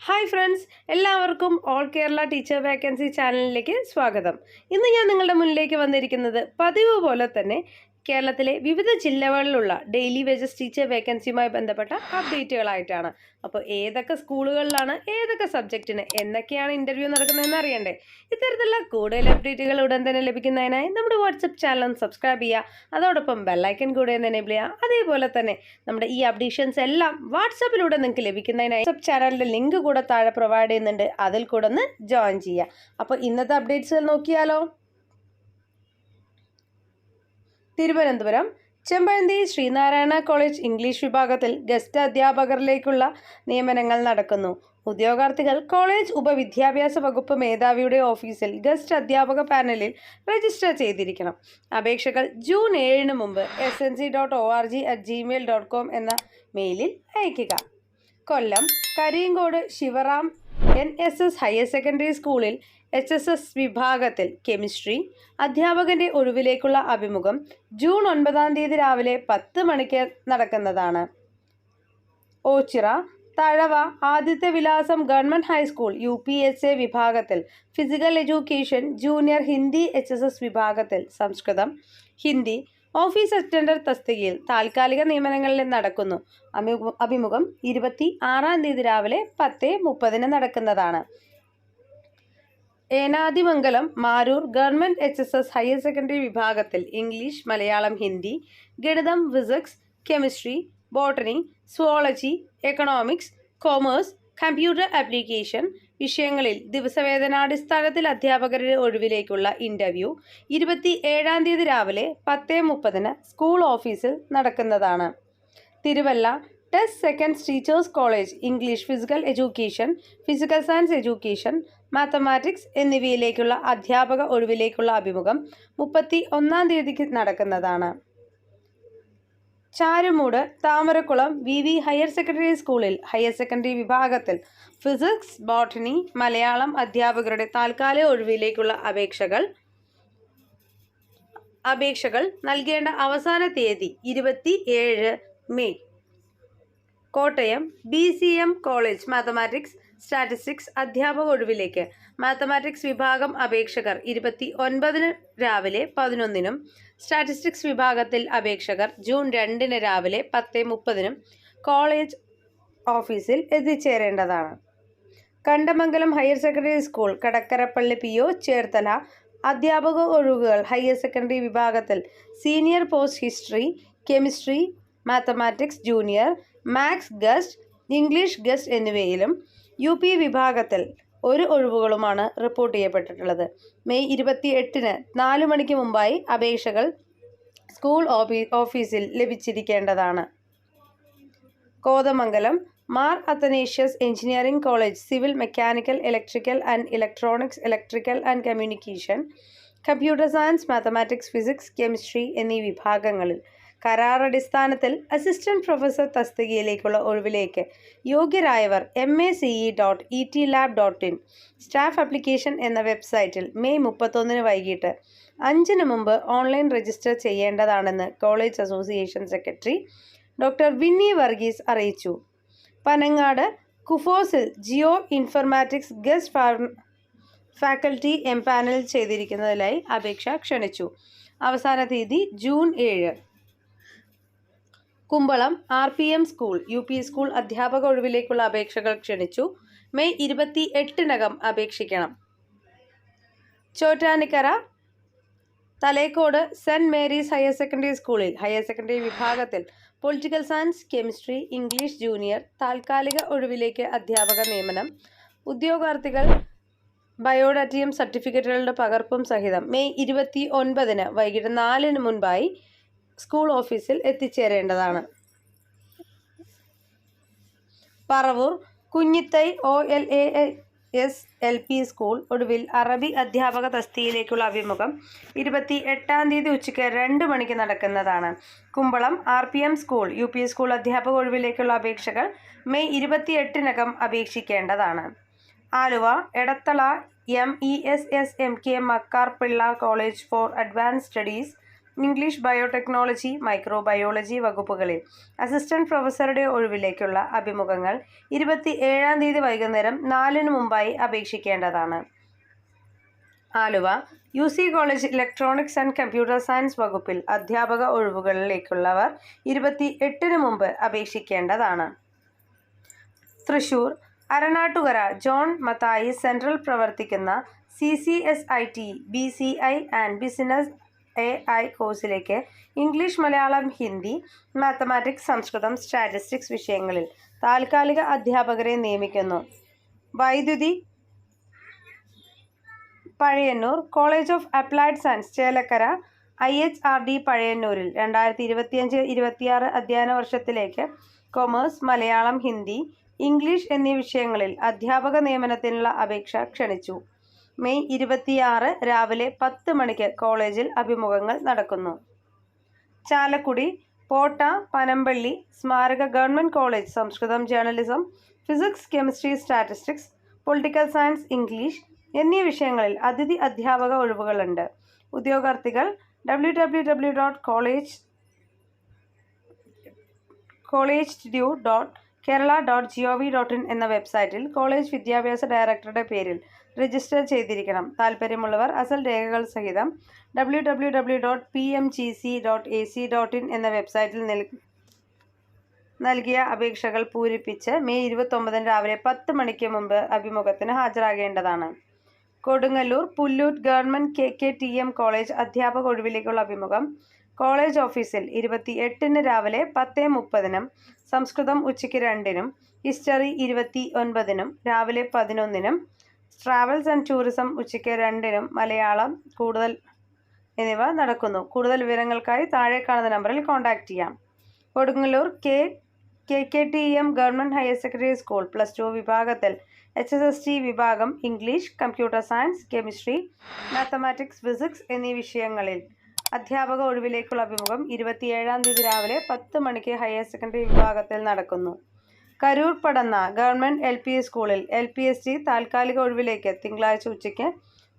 Hi friends, എല്ലാവർക്കും all Kerala teacher vacancy ചാനലിലേക്ക് സ്വാഗതം. ഇന്ന് ഞാൻ നിങ്ങളുടെ മുന്നിലേക്ക് വന്നിരിക്കുന്നത് പതിവ് പോലെ തന്നെ കേരളത്തിലെ വിവിധ ജില്ലകളിലുള്ള ഡെയിലി വേജസ് ടീച്ചർ വേക്കൻസിയുമായി ബന്ധപ്പെട്ട അപ്ഡേറ്റുകളായിട്ടാണ്. അപ്പോൾ ഏതൊക്കെ സ്കൂളുകളിലാണ് ഏതൊക്കെ സബ്ജക്റ്റിന് എന്നൊക്കെയാണ് ഇൻ്റർവ്യൂ നടക്കുന്നതെന്ന് അറിയണ്ടേ? ഇത്തരത്തിലുള്ള കൂടുതൽ അപ്ഡേറ്റുകൾ ഉടൻ തന്നെ ലഭിക്കുന്നതിനായി നമ്മുടെ വാട്സപ്പ് ചാനൽ സബ്സ്ക്രൈബ് ചെയ്യുക, അതോടൊപ്പം ബെല്ലൈക്കൻ കൂടെ ഒന്ന് എനേബിൾ ചെയ്യുക. അതേപോലെ തന്നെ നമ്മുടെ ഈ അപ്ഡേഷൻസ് എല്ലാം വാട്സപ്പിലൂടെ നിങ്ങൾക്ക് ലഭിക്കുന്നതിനായി വാട്സപ്പ് ചാനലിൻ്റെ ലിങ്ക് കൂടെ താഴെ പ്രൊവൈഡ് ചെയ്യുന്നുണ്ട്, അതിൽ കൂടെ ഒന്ന് ജോയിൻ ചെയ്യുക. അപ്പോൾ ഇന്നത്തെ അപ്ഡേറ്റ്സുകൾ നോക്കിയാലോ. തിരുവനന്തപുരം ചെമ്പഴന്തി ശ്രീനാരായണ കോളേജ് ഇംഗ്ലീഷ് വിഭാഗത്തിൽ ഗസ്റ്റ് അധ്യാപകരിലേക്കുള്ള നിയമനങ്ങൾ നടക്കുന്നു. ഉദ്യോഗാർത്ഥികൾ കോളേജ് ഉപവിദ്യാഭ്യാസ വകുപ്പ് മേധാവിയുടെ ഓഫീസിൽ ഗസ്റ്റ് അധ്യാപക പാനലിൽ രജിസ്റ്റർ ചെയ്തിരിക്കണം. അപേക്ഷകൾ ജൂൺ 7 മുമ്പ് snc.org@gmail.com എന്ന മെയിലിൽ അയയ്ക്കുക. കൊല്ലം Kariyankode Sivaram NSS higher secondary സ്കൂളിൽ HSS വിഭാഗത്തിൽ കെമിസ്ട്രി അധ്യാപകന്റെ ഒഴിവിലേക്കുള്ള അഭിമുഖം ജൂൺ 9 രാവിലെ 10 മണിക്ക് നടക്കുന്നതാണ്. ഓച്ചിറ തഴവ ആദിത്യ വിലാസം ഗവൺമെൻറ് ഹൈസ്കൂൾ UPSA വിഭാഗത്തിൽ physical education junior Hindi HSS വിഭാഗത്തിൽ സംസ്കൃതം ഹിന്ദി ഓഫീസ് അറ്റൻഡർ തസ്തികയിൽ താൽക്കാലിക നിയമനങ്ങളിൽ നടക്കുന്നു. അഭിമുഖം 26 രാവിലെ 10:30 നടക്കുന്നതാണ്. Enadimangalam Maroor government HSS higher secondary വിഭാഗത്തിൽ ഇംഗ്ലീഷ് മലയാളം ഹിന്ദി ഗണിതം physics chemistry botany zoology economics commerce computer application വിഷയങ്ങളിൽ ദിവസവേതനാടിസ്ഥാനത്തിൽ അധ്യാപകരുടെ ഒഴിവിലേക്കുള്ള ഇൻ്റർവ്യൂ 27 രാവിലെ 10:30 സ്കൂൾ ഓഫീസിൽ നടക്കുന്നതാണ്. Thiruvalla Titus second teachers college English physical education physical science education mathematics എന്നിവയിലേക്കുള്ള അധ്യാപക ഒഴിവിലേക്കുള്ള അഭിമുഖം 31 നടക്കുന്നതാണ്. Charummood Thamarakulam VV higher secondary സ്കൂളിൽ ഹയർ സെക്കൻഡറി വിഭാഗത്തിൽ ഫിസിക്സ് ബോട്ടണി മലയാളം അധ്യാപകരുടെ താൽക്കാലിക ഒഴിവിലേക്കുള്ള അപേക്ഷകൾ നൽകേണ്ട അവസാന തീയതി 27 May. Kottayam BCM college mathematics statistics അധ്യാപക ഒഴിവിലേക്ക് മാത്തമാറ്റിക്സ് വിഭാഗം അപേക്ഷകർ 29 രാവിലെ 11 സ്റ്റാറ്റിസ്റ്റിക്സ് വിഭാഗത്തിൽ അപേക്ഷകർ ജൂൺ 2 രാവിലെ 10:30 കോളേജ് ഓഫീസിൽ എത്തിച്ചേരേണ്ടതാണ്. Kandamangalam higher secondary school Kadakkarappally PO Cherthala അധ്യാപക ഒഴിവുകൾ ഹയർ സെക്കൻഡറി വിഭാഗത്തിൽ senior post history chemistry mathematics junior maths guest English guest എന്നിവയിലും UP വിഭാഗത്തിൽ ഒരു ഒഴിവുകളുമാണ് റിപ്പോർട്ട് ചെയ്യപ്പെട്ടിട്ടുള്ളത്. മെയ് 28 4 മണിക്ക് മുമ്പായി അപേക്ഷകൾ സ്കൂൾ ഓഫീസിൽ ലഭിച്ചിരിക്കേണ്ടതാണ്. Kothamangalam Mar Athanasius engineering college civil mechanical electrical and electronics electrical and communication computer science mathematics physics chemistry എന്നീ വിഭാഗങ്ങളിൽ കരാറടിസ്ഥാനത്തിൽ അസിസ്റ്റന്റ് പ്രൊഫസർ തസ്തികയിലേക്കുള്ള ഒഴിവിലേക്ക് യോഗ്യരായവർ mace.etlab.in സ്റ്റാഫ് ആപ്ലിക്കേഷൻ എന്ന വെബ്സൈറ്റിൽ മെയ് 31 വൈകിട്ട് 5 മുമ്പ് ഓൺലൈൻ രജിസ്റ്റർ ചെയ്യേണ്ടതാണെന്ന് college association secretary doctor Vinny Varghese അറിയിച്ചു. പനങ്ങാട് കുഫോസിൽ geo informatics guest faculty empanel ചെയ്തിരിക്കുന്നതിനായി അപേക്ഷ ക്ഷണിച്ചു. അവസാന തീയതി June 7. Kumbalam RPM school UP school അധ്യാപക ഒഴിവിലേക്കുള്ള അപേക്ഷകൾ ക്ഷണിച്ചു. മെയ് 28 അപേക്ഷിക്കണം. Chottanikkara Thalekode saint Mary's higher secondary സ്കൂളിൽ ഹയർ സെക്കൻഡറി വിഭാഗത്തിൽ political science chemistry English junior താൽക്കാലിക ഒഴിവിലേക്ക് അധ്യാപക നിയമനം. ഉദ്യോഗാർത്ഥികൾ ബയോഡാറ്റയും സർട്ടിഫിക്കറ്റുകളുടെ പകർപ്പും സഹിതം മെയ് 29 വൈകിട്ട് 4 മുൻപായി സ്കൂൾ ഓഫീസിൽ എത്തിച്ചേരേണ്ടതാണ്. Paravur Kunjithai OLAS LP school ഒടുവിൽ അറബി അധ്യാപക തസ്തികയിലേക്കുള്ള അഭിമുഖം 28 ഉച്ചയ്ക്ക് 2 മണിക്ക് നടക്കുന്നതാണ്. Kumbalam RPM school UP school അധ്യാപക ഒഴിവിലേക്കുള്ള അപേക്ഷകൾ മെയ് 28 അപേക്ഷിക്കേണ്ടതാണ്. Aluva Edathala MESS MK Makkar Pillai college for advance studies English, biotechnology, microbiology വകുപ്പുകളിൽ അസിസ്റ്റന്റ് പ്രൊഫസറുടെ ഒഴിവിലേക്കുള്ള അഭിമുഖങ്ങൾ 27-ാം തീയതി വൈകുന്നേരം 4-ന് മുമ്പായി അപേക്ഷിക്കേണ്ടതാണ്. Aluva UC college electronics and computer science വകുപ്പിൽ അധ്യാപക ഒഴിവുകളിലേക്കുള്ളവർ 28-ന് മുമ്പ് അപേക്ഷിക്കേണ്ടതാണ്. തൃശൂർ അരണാട്ടുകര ജോൺ മത്തായി സെൻട്രൽ പ്രവർത്തിക്കുന്ന CCSIT BCI and business AI കോഴ്സിലേക്ക് ഇംഗ്ലീഷ്, മലയാളം, ഹിന്ദി, മാത്തമാറ്റിക്സ്, സംസ്കൃതം, സ്റ്റാറ്റിസ്റ്റിക്സ് വിഷയങ്ങളിൽ താൽക്കാലിക അധ്യാപകരെ നിയമിക്കുന്നു. വൈദ്യുതി Pazhayannur, college of applied science Chelakkara, IHRD പഴയന്നൂരിൽ 2025-26 അധ്യയന വർഷത്തിലേക്ക് കൊമേഴ്സ്, മലയാളം, ഹിന്ദി, ഇംഗ്ലീഷ് എന്നീ വിഷയങ്ങളിൽ അധ്യാപക നിയമനത്തിനുള്ള അപേക്ഷ ക്ഷണിച്ചു. മെയ് 26 രാവിലെ 10 മണിക്ക് കോളേജിൽ അഭിമുഖങ്ങൾ നടക്കുന്നു. ചാലക്കുടി പോട്ട പനമ്പള്ളി സ്മാരക ഗവൺമെൻറ് കോളേജ് സംസ്കൃതം, journalism, physics, chemistry, statistics, political science, English എന്നീ വിഷയങ്ങളിൽ അതിഥി അധ്യാപക ഒഴിവുകളുണ്ട്. ഉദ്യോഗാർത്ഥികൾ www.collegedu.kerala.gov.in എന്ന വെബ്സൈറ്റിൽ കോളേജ് വിദ്യാഭ്യാസ ഡയറക്ടറുടെ പേരിൽ രജിസ്റ്റർ ചെയ്തിരിക്കണം. താൽപ്പര്യമുള്ളവർ അസൽ രേഖകൾ സഹിതം www.pmgc.ac.in എന്ന വെബ്സൈറ്റിൽ നൽകിയ അപേക്ഷകൾ പൂരിപ്പിച്ച് മെയ് 29 രാവിലെ 10 മണിക്ക് മുമ്പ് അഭിമുഖത്തിന് ഹാജരാകേണ്ടതാണ്. Kodungallur Pullur government KKTM college അധ്യാപക ഒഴിവിലേക്കുള്ള അഭിമുഖം കോളേജ് ഓഫീസിൽ 28-ന് രാവിലെ 10:30-നും സംസ്കൃതം ഉച്ചയ്ക്ക് 2-നും ഹിസ്റ്ററി 29-നും രാവിലെ 11-നും ട്രാവൽസ് ആൻഡ് ടൂറിസം ഉച്ചയ്ക്ക് 2-നും മലയാളം കൂടുതൽ എന്നിവ നടക്കുന്നു. കൂടുതൽ വിവരങ്ങൾക്കായി താഴെ കാണുന്ന നമ്പറിൽ കോൺടാക്റ്റ് ചെയ്യാം. Kodungallur KKTM government higher secondary school +2 വിഭാഗത്തിൽ HSST വിഭാഗം English, computer science, chemistry, mathematics, physics എന്നീ വിഷയങ്ങളിൽ അധ്യാപക ഒഴിവിലേക്കുള്ള അഭിമുഖം 27-ാം തീയതി രാവിലെ 10 മണിക്ക് ഹയർ സെക്കൻഡറി വിഭാഗത്തിൽ നടക്കുന്നു. കരൂർ പടന്ന ഗവൺമെൻറ് LP സ്കൂളിൽ LPST താൽക്കാലിക ഒഴിവിലേക്ക് തിങ്കളാഴ്ച ഉച്ചയ്ക്ക്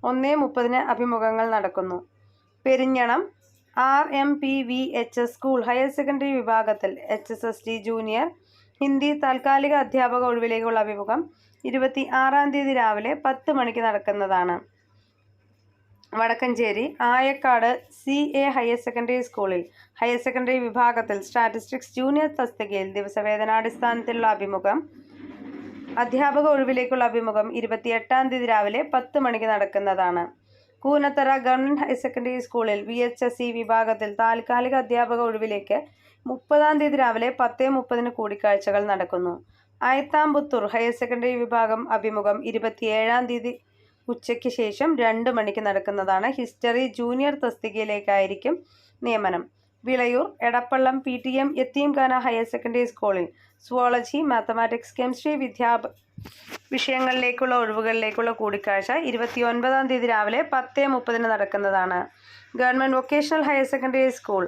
1:30-ന് അഭിമുഖങ്ങൾ നടക്കുന്നു. പെരിഞ്ഞണം RMPVHS സ്കൂൾ ഹയർ സെക്കൻഡറി വിഭാഗത്തിൽ HSST ജൂനിയർ ഹിന്ദി താൽക്കാലിക അധ്യാപക ഒഴിവിലേക്കുള്ള അഭിമുഖം 26-ാം തീയതി രാവിലെ 10 മണിക്ക് നടക്കുന്നതാണ്. Vadakkanchery Ayakkad CA higher secondary സ്കൂളിൽ ഹയർ സെക്കൻഡറി വിഭാഗത്തിൽ സ്റ്റാറ്റിസ്റ്റിക്സ് ജൂനിയർ തസ്തികയിൽ ദിവസവേതനാടിസ്ഥാനത്തിലുള്ള അഭിമുഖം അധ്യാപക ഒഴിവിലേക്കുള്ള അഭിമുഖം 28-ാം തീയതി രാവിലെ 10 മണിക്ക് നടക്കുന്നതാണ്. കൂനത്തറ ഗവൺമെൻറ് ഹയർ സെക്കൻഡറി സ്കൂളിൽ VHSE വിഭാഗത്തിൽ താൽക്കാലിക അധ്യാപക ഒഴിവിലേക്ക് 30-ാം തീയതി രാവിലെ 10:30-ന് കൂടിക്കാഴ്ചകൾ നടക്കുന്നു. അയത്താമ്പുത്തൂർ ഹയർ സെക്കൻഡറി വിഭാഗം അഭിമുഖം 27-ാം തീയതി ഉച്ചയ്ക്ക് ശേഷം 2 മണിക്ക് നടക്കുന്നതാണ്. ഹിസ്റ്ററി ജൂനിയർ തസ്തികയിലേക്കായിരിക്കും നിയമനം. വിളയൂർ എടപ്പള്ളം PTM യത്തീംഖാന ഹയർ സെക്കൻഡറി സ്കൂളിൽ സുവോളജി, മാത്തമാറ്റിക്സ്, കെമിസ്ട്രി വിഷയങ്ങളിലേക്കുള്ള ഒഴിവുകളിലേക്കുള്ള കൂടിക്കാഴ്ച 29-ാം തീയതി രാവിലെ 10:30-ന് നടക്കുന്നതാണ്. Government vocational higher secondary school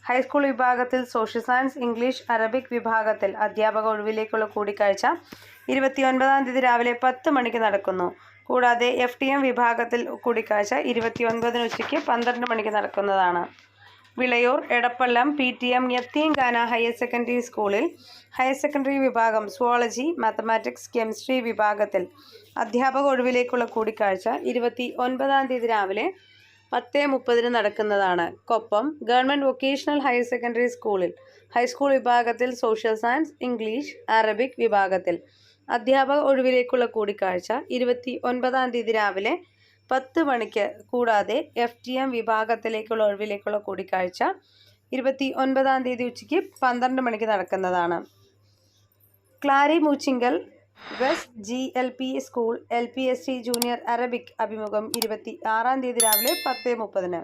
high school വിഭാഗത്തിൽ സോഷ്യൽ സയൻസ്, ഇംഗ്ലീഷ്, അറബിക് വിഭാഗത്തിൽ അധ്യാപക ഒഴിവിലേക്കുള്ള കൂടിക്കാഴ്ച 29-ാം തീയതി രാവിലെ 10 മണിക്ക് നടക്കുന്നു. കൂടാതെ FTM വിഭാഗത്തിൽ കൂടിക്കാഴ്ച 29-ന് ഉച്ചയ്ക്ക് 12 മണിക്ക് നടക്കുന്നതാണ്. വിളയൂർ എടപ്പള്ളം PTM യത്തീംഖാന ഹയർ സെക്കൻഡറി സ്കൂളിൽ ഹയർ സെക്കൻഡറി വിഭാഗം സുവോളജി, മാത്തമാറ്റിക്സ്, കെമിസ്ട്രി വിഭാഗത്തിൽ അധ്യാപക ഒഴിവിലേക്കുള്ള കൂടിക്കാഴ്ച 29-ാം തീയതി രാവിലെ 10:30-ന് നടക്കുന്നതാണ്. Koppam government vocational higher secondary സ്കൂളിൽ ഹൈസ്കൂൾ വിഭാഗത്തിൽ സോഷ്യൽ സയൻസ്, ഇംഗ്ലീഷ്, അറബിക് വിഭാഗത്തിൽ അധ്യാപക ഒഴിവിലേക്കുള്ള കൂടിക്കാഴ്ച 29-ാം തീയതി രാവിലെ 10 മണിക്ക്. കൂടാതെ FTM വിഭാഗത്തിലേക്കുള്ള ഒഴിവിലേക്കുള്ള കൂടിക്കാഴ്ച 29-ാം തീയതി ഉച്ചയ്ക്ക് 12 മണിക്ക് നടക്കുന്നതാണ്. Klari Moochikkal west GLP school LPST junior Arabic അഭിമുഖം 26-ാം തീയതി രാവിലെ 10:30-ന്.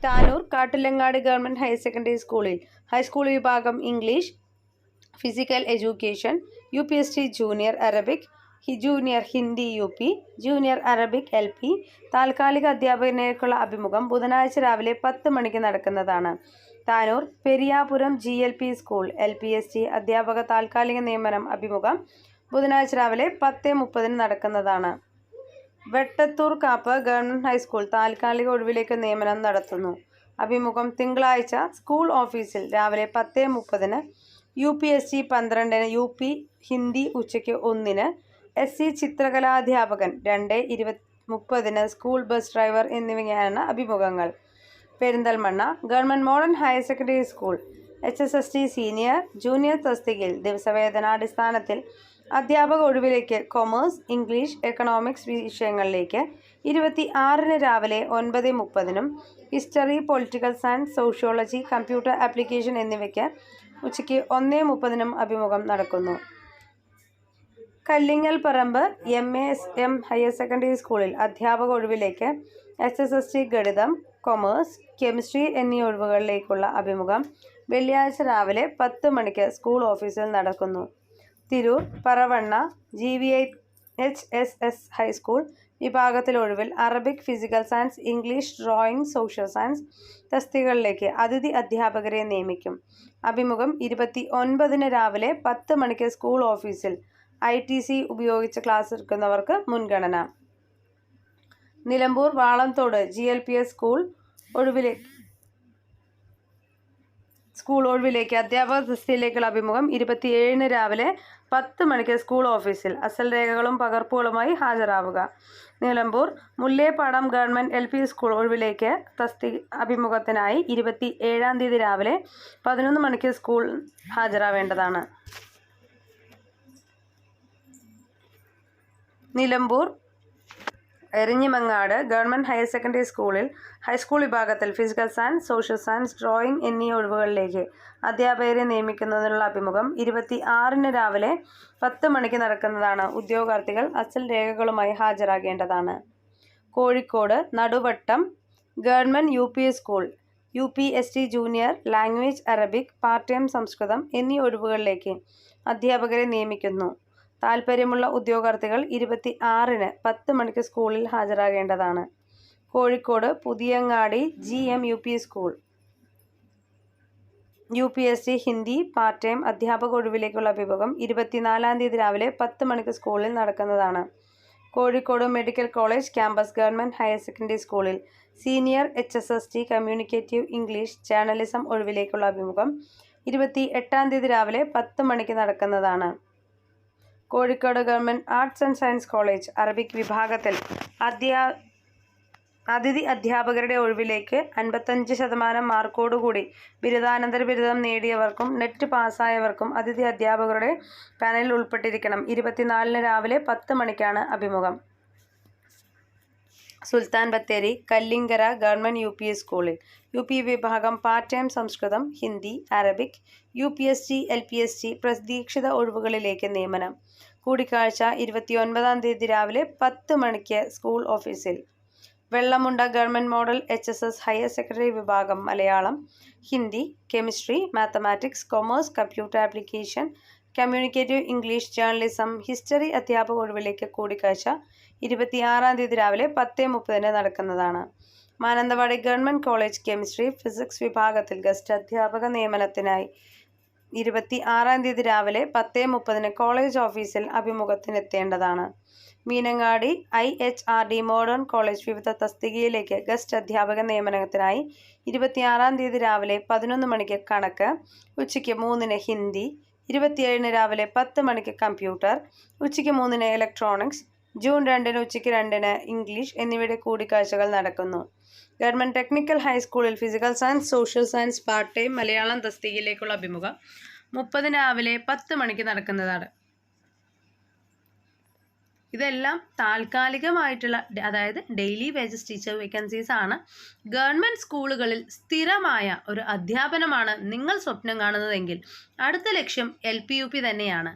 Tanur Kattilangadi government higher secondary സ്കൂളിൽ ഹൈസ്കൂൾ വിഭാഗം English, physical education, UPST junior Arabic, junior Hindi UP, junior Arabic LP താൽക്കാലിക അധ്യാപകനേക്കുള്ള അഭിമുഖം ബുധനാഴ്ച രാവിലെ 10 മണിക്ക് നടക്കുന്നതാണ്. Tanur Periyapuram GLP school LPST അധ്യാപക താൽക്കാലിക നിയമനം അഭിമുഖം ബുധനാഴ്ച രാവിലെ 10:30-ന് നടക്കുന്നതാണ്. വെട്ടത്തൂർ കാപ്പ് ഗവൺമെൻറ് ഹൈസ്കൂൾ താൽക്കാലിക ഒഴിവിലേക്ക് നിയമനം നടത്തുന്നു. അഭിമുഖം തിങ്കളാഴ്ച സ്കൂൾ ഓഫീസിൽ രാവിലെ 10:30. UPSC 12, UP ഹിന്ദി ഉച്ചയ്ക്ക് 1, SC ചിത്രകലാധ്യാപകൻ 2:30 സ്കൂൾ ബസ് ഡ്രൈവർ എന്നിവയാണ് അഭിമുഖങ്ങൾ. Perinthalmanna government modern higher secondary school HSST senior junior തസ്തികയിൽ ദിവസവേതനാടിസ്ഥാനത്തിൽ അധ്യാപക ഒഴിവിലേക്ക് കൊമേഴ്സ്, ഇംഗ്ലീഷ്, എക്കണോമിക്സ് വിഷയങ്ങളിലേക്ക് 26 രാവിലെ 9:30, history, political science, sociology, computer application എന്നിവയ്ക്ക് ഉച്ചയ്ക്ക് 1:30 അഭിമുഖം നടക്കുന്നു. കല്ലിങ്ങൽ പറമ്പ് MAM ഹയർ സെക്കൻഡറി സ്കൂളിൽ അധ്യാപക ഒഴിവിലേക്ക് HSST ഗണിതം, കൊമേഴ്സ്, കെമിസ്ട്രി എന്നീ ഒഴിവുകളിലേക്കുള്ള അഭിമുഖം വെള്ളിയാഴ്ച രാവിലെ 10 മണിക്ക് സ്കൂൾ ഓഫീസിൽ നടക്കുന്നു. തിരൂർ പറവണ്ണ GVHSS ഹൈസ്കൂൾ വിഭാഗത്തിൽ ഒഴിവിൽ Arabic, physical science, English, drawing, social science തസ്തികകളിലേക്ക് അതിഥി അധ്യാപകരെ നിയമിക്കും. അഭിമുഖം 29 രാവിലെ 10 മണിക്ക് സ്കൂൾ ഓഫീസിൽ. ITC ഉപയോഗിച്ച് ക്ലാസ് എടുക്കുന്നവർക്ക് മുൻഗണന. നിലമ്പൂർ വാളംതോട് GLPS സ്കൂൾ ഒഴിവിലേക്ക് അധ്യാപക തസ്തികയിലേക്കുള്ള അഭിമുഖം 27 രാവിലെ 10 മണിക്ക് സ്കൂൾ ഓഫീസിൽ. അസൽ രേഖകളും പകർപ്പുകളുമായി ഹാജരാവുക. Nilambur Mullepadam government LP school ഒഴിവിലേക്ക് അഭിമുഖത്തിനായി 27 രാവിലെ 11 മണിക്ക് സ്കൂൾ ഹാജരാവേണ്ടതാണ്. Nilambur Erinjimangad government higher secondary സ്കൂളിൽ ഹൈസ്കൂൾ വിഭാഗത്തിൽ physical science, social science, drawing എന്നീ ഒഴിവുകളിലേക്ക് അധ്യാപകരെ നിയമിക്കുന്നതിനുള്ള അഭിമുഖം 26 രാവിലെ 10 മണിക്ക് നടക്കുന്നതാണ്. ഉദ്യോഗാർത്ഥികൾ അസൽ രേഖകളുമായി ഹാജരാകേണ്ടതാണ്. Kozhikode Naduvattam government UP school UPST junior language Arabic, part time സംസ്കൃതം എന്നീ ഒഴിവുകളിലേക്ക് അധ്യാപകരെ നിയമിക്കുന്നു. താൽപ്പര്യമുള്ള ഉദ്യോഗാർത്ഥികൾ 26-ന് 10 മണിക്ക് സ്കൂളിൽ ഹാജരാകേണ്ടതാണ്. Kozhikode Puthiyangadi GMUP school UPSC Hindi part time അധ്യാപക ഒഴിവിലേക്കുള്ള അഭിമുഖം 24 രാവിലെ 10 മണിക്ക് സ്കൂളിൽ നടക്കുന്നതാണ്. Kozhikode medical college campus government higher secondary സ്കൂളിൽ senior HSST communicative English journalism ഒഴിവിലേക്കുള്ള അഭിമുഖം 28 രാവിലെ 10 മണിക്ക് നടക്കുന്നതാണ്. Kozhikode government arts and science college Arabic വിഭാഗത്തിൽ അതിഥി അധ്യാപകരുടെ ഒഴിവിലേക്ക് 55% മാർക്കോടുകൂടി ബിരുദാനന്തര ബിരുദം നേടിയവർക്കും നെറ്റ് പാസ്സായവർക്കും അതിഥി അധ്യാപകരുടെ പാനലിൽ ഉൾപ്പെട്ടിരിക്കണം. 24-ന് രാവിലെ 10 മണിക്കാണ് അഭിമുഖം. സുൽത്താൻ ബത്തേരി കല്ലിങ്കര ഗവൺമെൻറ് UP സ്കൂളിൽ UP വിഭാഗം പാർട്ട് ടൈം സംസ്കൃതം, ഹിന്ദി, അറബിക്, UPSC LPSC പ്രതീക്ഷിത ഒഴിവുകളിലേക്ക് നിയമനം. കൂടിക്കാഴ്ച 29 രാവിലെ 10 മണിക്ക് സ്കൂൾ ഓഫീസിൽ. Vellamunda government model HSS higher secondary വിഭാഗം Malayalam, Hindi, chemistry, mathematics, commerce, computer application, communicative English, journalism, history അധ്യാപക ഒഴിവിലേക്ക് കൂടിക്കാഴ്ച 26 രാവിലെ 10:30 നടക്കുന്നതാണ്. Mananthavady government college chemistry, physics വിഭാഗത്തിൽ ഗസ്റ്റ് അധ്യാപക നിയമനത്തിനായി 26 രാവിലെ 10:30 കോളേജ് ഓഫീസിൽ അഭിമുഖത്തിനെത്തേണ്ടതാണ്. മീനങ്ങാടി IHRD മോഡേൺ കോളേജ് വിവിധ തസ്തികയിലേക്ക് ഗസ്റ്റ് അധ്യാപക നിയമനത്തിനായി 26 രാവിലെ 11 മണിക്ക് കണക്ക്, ഉച്ചയ്ക്ക് 3-ന് ഹിന്ദി, 27-ന് രാവിലെ 10 മണിക്ക് കമ്പ്യൂട്ടർ, ഉച്ചയ്ക്ക് 3-ന് ഇലക്ട്രോണിക്സ്, ജൂൺ 2-ന് ഉച്ചയ്ക്ക് 2-ന് ഇംഗ്ലീഷ് എന്നിവയുടെ കൂടിക്കാഴ്ചകൾ നടക്കുന്നു. ഗവൺമെൻറ് ടെക്നിക്കൽ ഹൈസ്കൂളിൽ physical science, social science part time Malayalam തസ്തികയിലേക്കുള്ള അഭിമുഖം 30-ന് രാവിലെ 10 മണിക്ക് നടക്കുന്നതാണ്. ഇതെല്ലാം താൽക്കാലികമായിട്ടുള്ള, അതായത് ഡെയിലി വേജസ് ടീച്ചർ വേക്കൻസീസ് ആണ്. ഗവൺമെൻറ് സ്കൂളുകളിൽ സ്ഥിരമായ ഒരു അധ്യാപനമാണ് നിങ്ങൾ സ്വപ്നം കാണുന്നതെങ്കിൽ അടുത്ത ലക്ഷ്യം LPUP തന്നെയാണ്.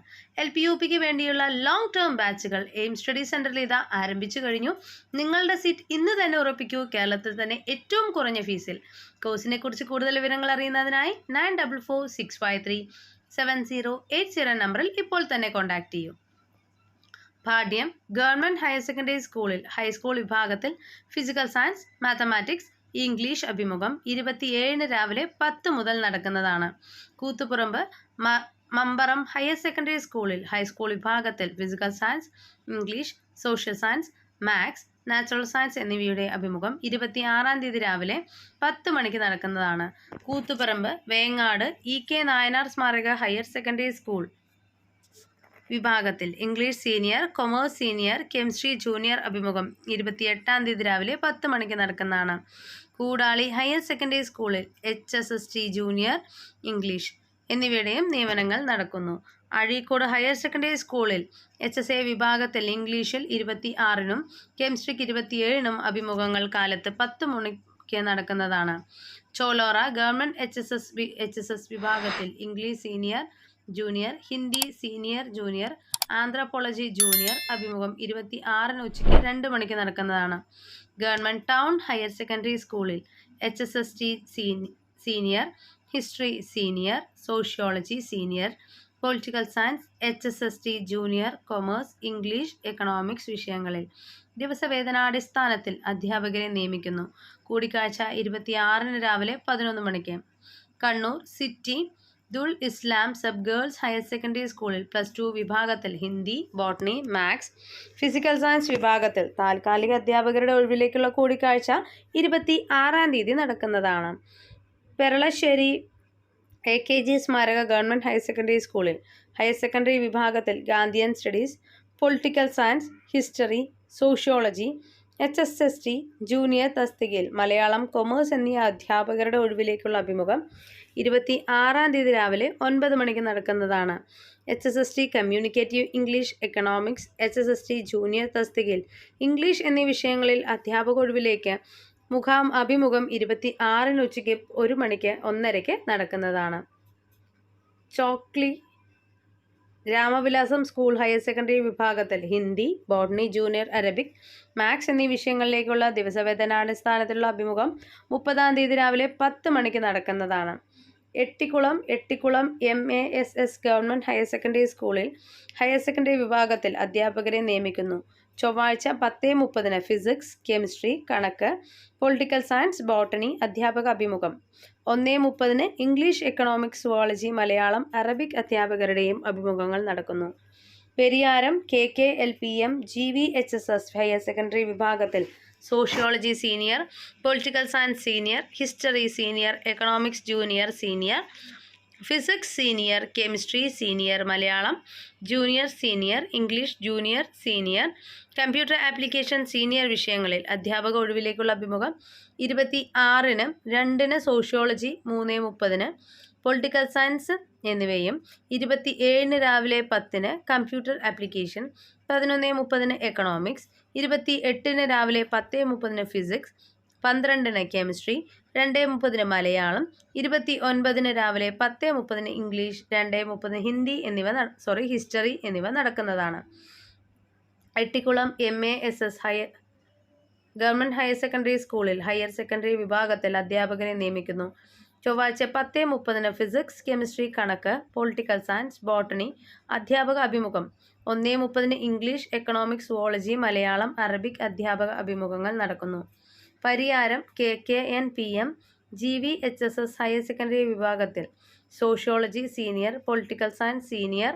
LPUPക്ക് വേണ്ടിയുള്ള ലോങ് ടേം ബാച്ചുകൾ എയിം സ്റ്റഡി സെൻറ്ററിൽ ഇതാ ആരംഭിച്ചു കഴിഞ്ഞു. നിങ്ങളുടെ സീറ്റ് ഇന്ന് തന്നെ ഉറപ്പിക്കൂ. കേരളത്തിൽ തന്നെ ഏറ്റവും കുറഞ്ഞ ഫീസിൽ. കോഴ്സിനെ കുറിച്ച് കൂടുതൽ വിവരങ്ങൾ അറിയുന്നതിനായി 9446537080 നമ്പറിൽ ഇപ്പോൾ തന്നെ കോൺടാക്ട് ചെയ്യൂ. പാഠ്യം ഗവൺമെൻറ് ഹയർ സെക്കൻഡറി സ്കൂളിൽ ഹൈസ്കൂൾ വിഭാഗത്തിൽ ഫിസിക്കൽ സയൻസ്, മാത്തമാറ്റിക്സ്, ഇംഗ്ലീഷ് അഭിമുഖം 27-ന് രാവിലെ 10 മുതൽ നടക്കുന്നതാണ്. കൂത്തുപറമ്പ് മമ്പറം ഹയർ സെക്കൻഡറി സ്കൂളിൽ ഹൈസ്കൂൾ വിഭാഗത്തിൽ physical science, English, social science, maths, natural science എന്നിവയുടെ അഭിമുഖം 26-ാം തീയതി രാവിലെ 10 മണിക്ക് നടക്കുന്നതാണ്. കൂത്തുപറമ്പ് വേങ്ങാട് EK നായനാർ സ്മാരക ഹയർ സെക്കൻഡറി സ്കൂൾ വിഭാഗത്തിൽ English senior, commerce senior, chemistry junior അഭിമുഖം 28-ാം തീയതി രാവിലെ 10 മണിക്ക് നടക്കുന്നതാണ്. കൂടാളി ഹയർ സെക്കൻഡറി സ്കൂളിൽ HSST ജൂനിയർ ഇംഗ്ലീഷ് എന്നിവയുടെയും നിയമനങ്ങൾ നടക്കുന്നു. അഴീക്കോട് ഹയർ സെക്കൻഡറി സ്കൂളിൽ HSA വിഭാഗത്തിൽ ഇംഗ്ലീഷിൽ 26-നും കെമിസ്ട്രിക്ക് 27-നും അഭിമുഖങ്ങൾ കാലത്ത് 10 മണിക്ക് നടക്കുന്നതാണ്. ചോലോറ ഗവൺമെൻറ് HSS വിഭാഗത്തിൽ English senior junior, Hindi senior junior, anthropology junior അഭിമുഖം 26-ന് ഉച്ചയ്ക്ക് 2 മണിക്ക് നടക്കുന്നതാണ്. ഗവൺമെൻറ് ടൗൺ ഹയർ സെക്കൻഡറി സ്കൂളിൽ HSST senior, history senior, sociology senior, political science, HSST junior, commerce, English, economics വിഷയങ്ങളിൽ ദിവസവേതനാടിസ്ഥാനത്തിൽ അധ്യാപകരെ നിയമിക്കുന്നു. കൂടിക്കാഴ്ച 26-ന് രാവിലെ 11 മണിക്ക്. കണ്ണൂർ സിറ്റി ദുൽ ഇസ്ലാം സബ് ഗേൾസ് ഹയർ സെക്കൻഡറി സ്കൂളിൽ +2 വിഭാഗത്തിൽ Hindi, botany, maths, physical science വിഭാഗത്തിൽ താൽക്കാലിക അധ്യാപകരുടെ ഒഴിവിലേക്കുള്ള കൂടിക്കാഴ്ച 26-ാം തീയതി നടക്കുന്നതാണ്. പെരളശ്ശേരി AKG സ്മാരക ഗവൺമെൻറ് ഹയർ സെക്കൻഡറി സ്കൂളിൽ ഹയർ സെക്കൻഡറി വിഭാഗത്തിൽ Gandhian studies, political science, history, sociology, HSST junior തസ്തികയിൽ മലയാളം, കൊമേഴ്സ് എന്നീ അധ്യാപകരുടെ ഒഴിവിലേക്കുള്ള അഭിമുഖം 26-ാം തീയതി രാവിലെ 9 മണിക്ക് നടക്കുന്നതാണ്. HSST communicative English, economics, HSST junior തസ്തികയിൽ ഇംഗ്ലീഷ് എന്നീ വിഷയങ്ങളിൽ അധ്യാപക ഒഴിവിലേക്ക് അഭിമുഖം 26-ന് ഉച്ചയ്ക്ക് 1 മണിക്ക് 1:30-ക്ക് നടക്കുന്നതാണ്. Chokli Ramavilasam school higher secondary വിഭാഗത്തിൽ Hindi, botany, junior Arabic, maths എന്നീ വിഷയങ്ങളിലേക്കുള്ള ദിവസവേതനാടിസ്ഥാനത്തിലുള്ള അഭിമുഖം 30-ാം തീയതി രാവിലെ 10 മണിക്ക് നടക്കുന്നതാണ്. Ettikulam MASS government higher secondary സ്കൂളിൽ ഹയർ സെക്കൻഡറി വിഭാഗത്തിൽ അധ്യാപകരെ നിയമിക്കുന്നു. ചൊവ്വാഴ്ച 10:30-ന് ഫിസിക്സ്, കെമിസ്ട്രി, കണക്ക്, പൊളിറ്റിക്കൽ സയൻസ്, ബോട്ടണി അധ്യാപക അഭിമുഖം. 1:30-ന് English, economics, zoology, Malayalam, Arabic അധ്യാപകരുടെയും അഭിമുഖങ്ങൾ നടക്കുന്നു. Periyaram KKLPM GVHSS higher secondary വിഭാഗത്തിൽ sociology senior, political science senior, history senior, economics junior senior, physics senior, chemistry senior, Malayalam junior senior, English junior senior, computer application senior വിഷയങ്ങളിൽ അധ്യാപക ഒഴിവിലേക്കുള്ള അഭിമുഖം 26-ന്, 2-ന് സോഷ്യോളജി, 3:30-ന് പൊളിറ്റിക്കൽ സയൻസ് എന്നിവയും 27-ന് രാവിലെ 10-ന് കമ്പ്യൂട്ടർ ആപ്ലിക്കേഷൻ, 11:30-ന് എക്കണോമിക്സ്, 28-ന് രാവിലെ 10:30-ന് ഫിസിക്സ്, 12-ന് കെമിസ്ട്രി, 2:30-ന് മലയാളം, 29-ന് രാവിലെ 10:30-ന് ഇംഗ്ലീഷ്, 2:30-ന് ഹിന്ദി ഹിസ്റ്ററി എന്നിവ നടക്കുന്നതാണ്. Ettikulam MASS government higher secondary സ്കൂളിൽ ഹയർ സെക്കൻഡറി വിഭാഗത്തിൽ അധ്യാപകരെ നിയമിക്കുന്നു. ചൊവ്വാഴ്ച 10:30-ന് ഫിസിക്സ്, കെമിസ്ട്രി, കണക്ക്, പൊളിറ്റിക്കൽ സയൻസ്, ബോട്ടണി അധ്യാപക അഭിമുഖം. 1:30-ന് English, economics, zoology, Malayalam, Arabic അധ്യാപക അഭിമുഖങ്ങൾ നടക്കുന്നു. Pariyaram KKNPM GVHSS higher secondary വിഭാഗത്തിൽ sociology senior, political science senior,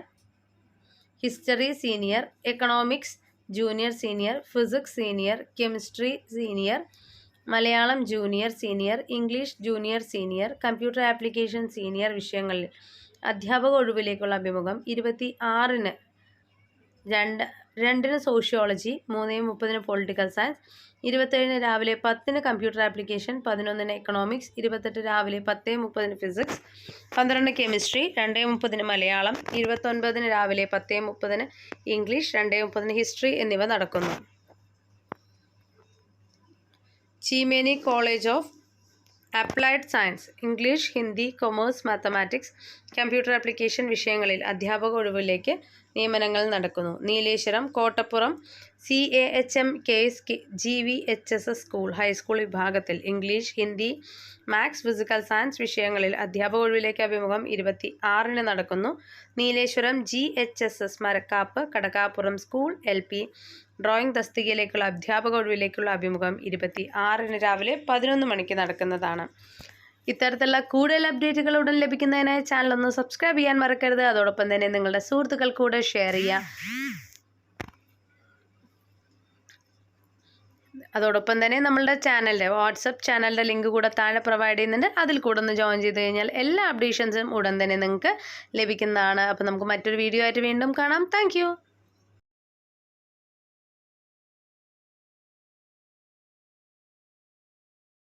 history senior, economics junior senior, physics senior, chemistry senior, Malayalam junior senior, English junior senior, computer application senior വിഷയങ്ങളിൽ അധ്യാപക ഒഴിവിലേക്കുള്ള അഭിമുഖം 26-ന്, 2-ന് സോഷ്യോളജി, 3:30-ന് പൊളിറ്റിക്കൽ സയൻസ്, 27-ന് രാവിലെ 10-ന് കമ്പ്യൂട്ടർ ആപ്ലിക്കേഷൻ, 11-ന് എക്കണോമിക്സ്, 28 രാവിലെ 10:30-ന് ഫിസിക്സ്, 12-ന് കെമിസ്ട്രി, 2:30-ന് മലയാളം, 29-ന് രാവിലെ 10:30-ന് ഇംഗ്ലീഷ്, 2:30-ന് ഹിസ്റ്ററി എന്നിവ നടക്കുന്നു. Cheemeni college of applied science English, Hindi, commerce, mathematics, computer application വിഷയങ്ങളിൽ അധ്യാപക ഒഴിവിലേക്ക് നിയമനങ്ങൾ നടക്കുന്നു. Nileshwaram Kottappuram CAHM KS GVHSS school high school വിഭാഗത്തിൽ English, Hindi, maths, physical science വിഷയങ്ങളിൽ അധ്യാപക ഒഴിവിലേക്ക് അഭിമുഖം 26-ന് നടക്കുന്നു. Nileshwaram GHSS Marakkap Kadakkappuram school LP drawing തസ്തികയിലേക്കുള്ള അധ്യാപക ഒഴിവിലേക്കുള്ള അഭിമുഖം 26-ന് രാവിലെ 11 മണിക്ക് നടക്കുന്നതാണ്. ഇത്തരത്തിലുള്ള കൂടുതൽ അപ്ഡേറ്റുകൾ ഉടൻ ലഭിക്കുന്നതിനായി ചാനൽ ഒന്ന് സബ്സ്ക്രൈബ് ചെയ്യാൻ മറക്കരുത്. അതോടൊപ്പം തന്നെ നിങ്ങളുടെ സുഹൃത്തുക്കൾ കൂടെ ഷെയർ ചെയ്യുക. അതോടൊപ്പം തന്നെ നമ്മളുടെ ചാനലിൻ്റെ വാട്സപ്പ് ചാനലിൻ്റെ ലിങ്ക് കൂടെ താഴെ പ്രൊവൈഡ് ചെയ്യുന്നുണ്ട്. അതിൽ കൂടെ ഒന്ന് ജോയിൻ ചെയ്ത് കഴിഞ്ഞാൽ എല്ലാ അപ്ഡേഷൻസും ഉടൻ തന്നെ നിങ്ങൾക്ക് ലഭിക്കുന്നതാണ്. അപ്പോൾ നമുക്ക് മറ്റൊരു വീഡിയോ ആയിട്ട് വീണ്ടും കാണാം. താങ്ക്